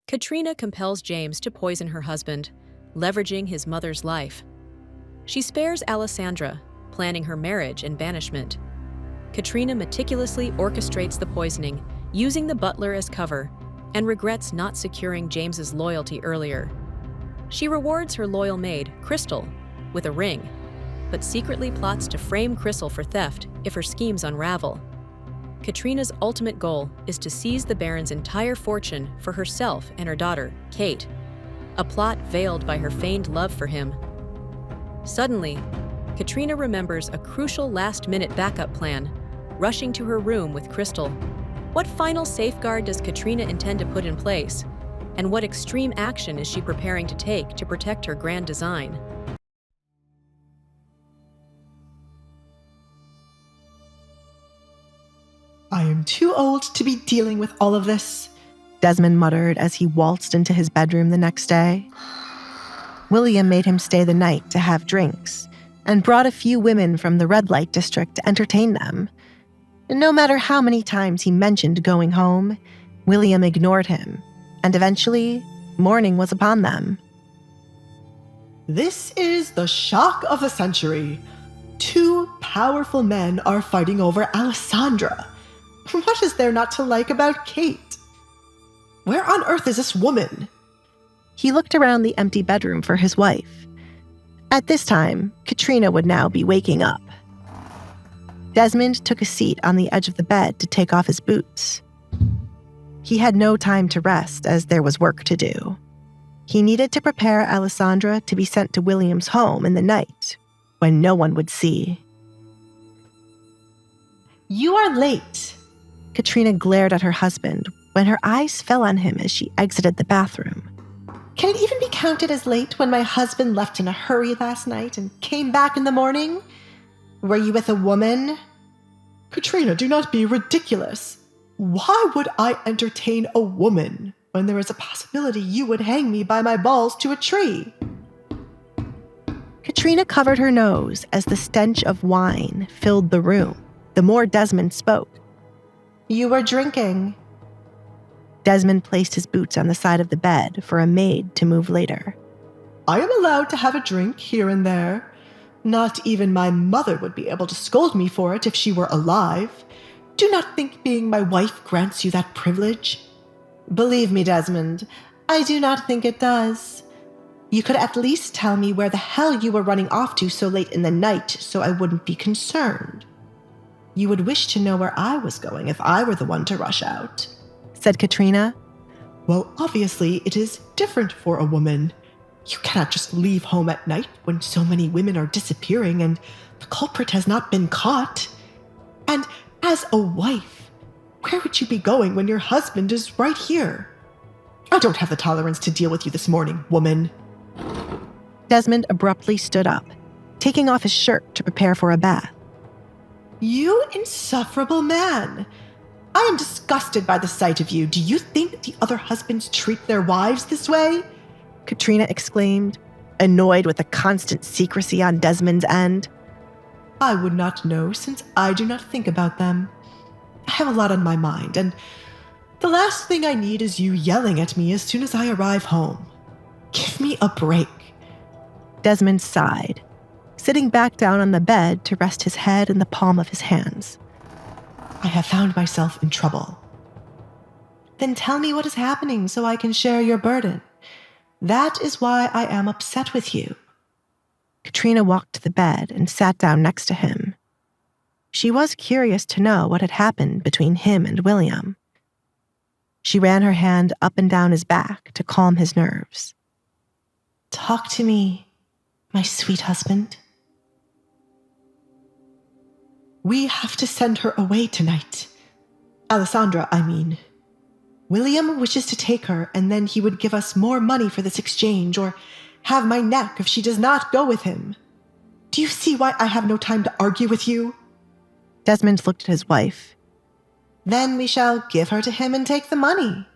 Katrina compels James to poison her husband, leveraging his mother's life. She spares Alessandra, planning her marriage and banishment. Katrina meticulously orchestrates the poisoning, using the butler as cover, and regrets not securing James's loyalty earlier. She rewards her loyal maid, Crystal, with a ring, but secretly plots to frame Crystal for theft if her schemes unravel. Katrina's ultimate goal is to seize the Baron's entire fortune for herself and her daughter, Kate, a plot veiled by her feigned love for him. Suddenly, Katrina remembers a crucial last-minute backup plan, rushing to her room with Crystal. What final safeguard does Katrina intend to put in place? And what extreme action is she preparing to take to protect her grand design? I am too old to be dealing with all of this, Desmond muttered as he waltzed into his bedroom the next day. William made him stay the night to have drinks and brought a few women from the red light district to entertain them. No matter how many times he mentioned going home, William ignored him, and eventually, morning was upon them. This is the shock of the century. 2 powerful men are fighting over Alessandra. What is there not to like about Kate? Where on earth is this woman? He looked around the empty bedroom for his wife. At this time, Katrina would now be waking up. Desmond took a seat on the edge of the bed to take off his boots. He had no time to rest as there was work to do. He needed to prepare Alessandra to be sent to William's home in the night, when no one would see. You are late. Katrina glared at her husband when her eyes fell on him as she exited the bathroom. Can it even be counted as late when my husband left in a hurry last night and came back in the morning? Were you with a woman? Katrina, do not be ridiculous. Why would I entertain a woman when there is a possibility you would hang me by my balls to a tree? Katrina covered her nose as the stench of wine filled the room. The more Desmond spoke. You were drinking. Desmond placed his boots on the side of the bed for a maid to move later. I am allowed to have a drink here and there. Not even my mother would be able to scold me for it if she were alive. Do not think being my wife grants you that privilege. Believe me, Desmond, I do not think it does. You could at least tell me where the hell you were running off to so late in the night so I wouldn't be concerned. You would wish to know where I was going if I were the one to rush out, said Katrina. Well, obviously, it is different for a woman. You cannot just leave home at night when so many women are disappearing and the culprit has not been caught. And as a wife, where would you be going when your husband is right here? I don't have the tolerance to deal with you this morning, woman. Desmond abruptly stood up, taking off his shirt to prepare for a bath. You insufferable man. I am disgusted by the sight of you. Do you think the other husbands treat their wives this way? Katrina exclaimed, annoyed with the constant secrecy on Desmond's end. I would not know since I do not think about them. I have a lot on my mind, and the last thing I need is you yelling at me as soon as I arrive home. Give me a break. Desmond sighed, sitting back down on the bed to rest his head in the palm of his hands. I have found myself in trouble. Then tell me what is happening so I can share your burden. That is why I am upset with you. Katrina walked to the bed and sat down next to him. She was curious to know what had happened between him and William. She ran her hand up and down his back to calm his nerves. Talk to me, my sweet husband. We have to send her away tonight. Alessandra, I mean. William wishes to take her, and then he would give us more money for this exchange, or have my neck if she does not go with him. Do you see why I have no time to argue with you? Desmond looked at his wife. Then we shall give her to him and take the money.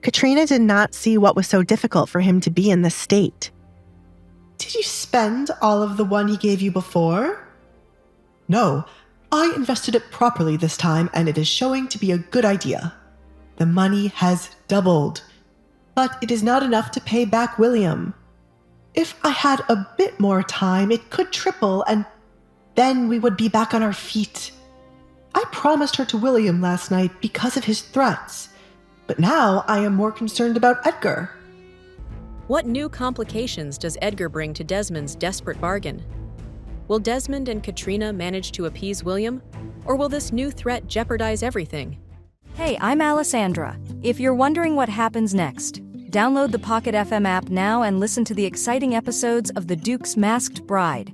Katrina did not see what was so difficult for him to be in this state. Did you spend all of the one he gave you before? No, I invested it properly this time, and it is showing to be a good idea. The money has doubled, but it is not enough to pay back William. If I had a bit more time, it could triple, and then we would be back on our feet. I promised her to William last night because of his threats, but now I am more concerned about Edgar. What new complications does Edgar bring to Desmond's desperate bargain? Will Desmond and Katrina manage to appease William, or will this new threat jeopardize everything? Hey, I'm Alessandra. If you're wondering what happens next, download the Pocket FM app now and listen to the exciting episodes of The Duke's Masked Bride.